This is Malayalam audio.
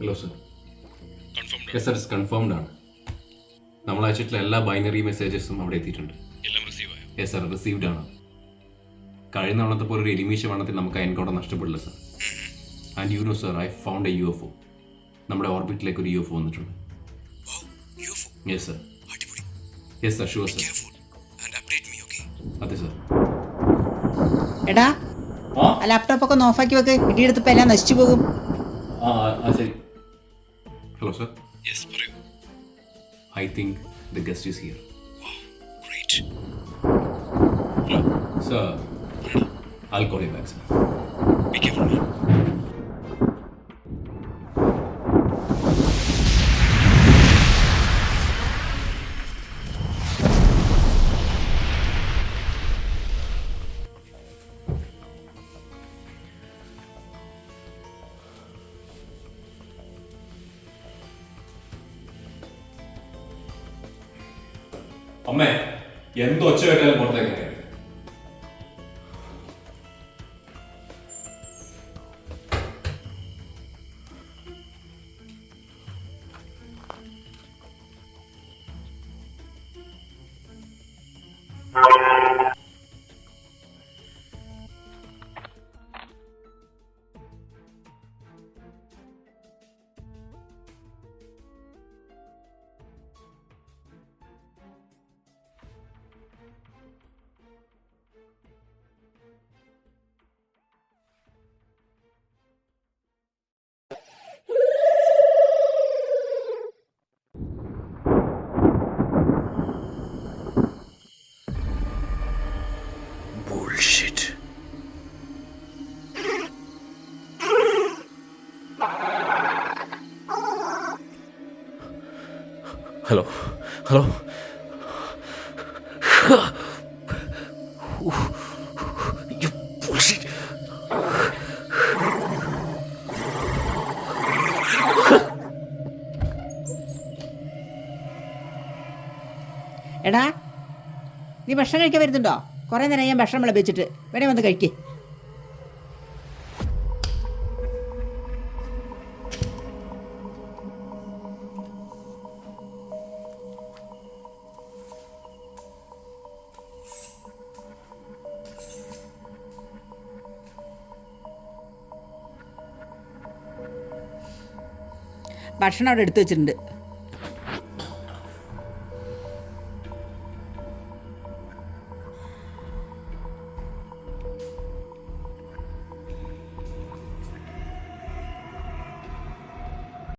Hello sir. Yes sir, it's confirmed ആണ്. നമ്മൾ അയച്ചിട്ടുള്ള എല്ലാ ബൈനറി മെസ്സേജസും അവിടെ എത്തിയിട്ടുണ്ട്. യെസ് സർ, റിസീവ്ഡ് ആണ്. കഴിഞ്ഞ തവണത്തെ പോലെ ഒരു എലിമീശ വേണത്തിൽ നമുക്ക് എൻകൗണ്ടർ നഷ്ടപ്പെടില്ല sir. And you know sir, I found a UFO. നമ്മുടെ ഓർബിറ്റിലേക്ക് ഒരു UFO വന്നിട്ടുണ്ട്. Yes sir. Yes sir, sure sir. അതെ സർ. എടാ, ആ ലാപ്ടോപ്പൊക്കെ ഒന്ന് ഓഫാക്കി വെക്ക്. ഇടിയെടുത്തപ്പോൾ എല്ലാം നശിച്ചു പോകും. ശരി. Hello sir. I think the guest is here. Wow, great. Hello. Sir, I'll call you back, sir. Be careful, man. അമ്മേ, എന്തോ ഒച്ച കേട്ടാലും പുറത്തേക്ക്. Bullshit. Hello. You bullshit. എടാ, നീ ഭക്ഷണം കഴിക്കാൻ വരുന്നുണ്ടോ? കുറേ നേരം ഞാൻ ഭക്ഷണം വിളപ്പിച്ചിട്ട്. വേണേ വന്ന് കഴിക്കേ. ഭക്ഷണം അവിടെ എടുത്തു വെച്ചിട്ടുണ്ട്.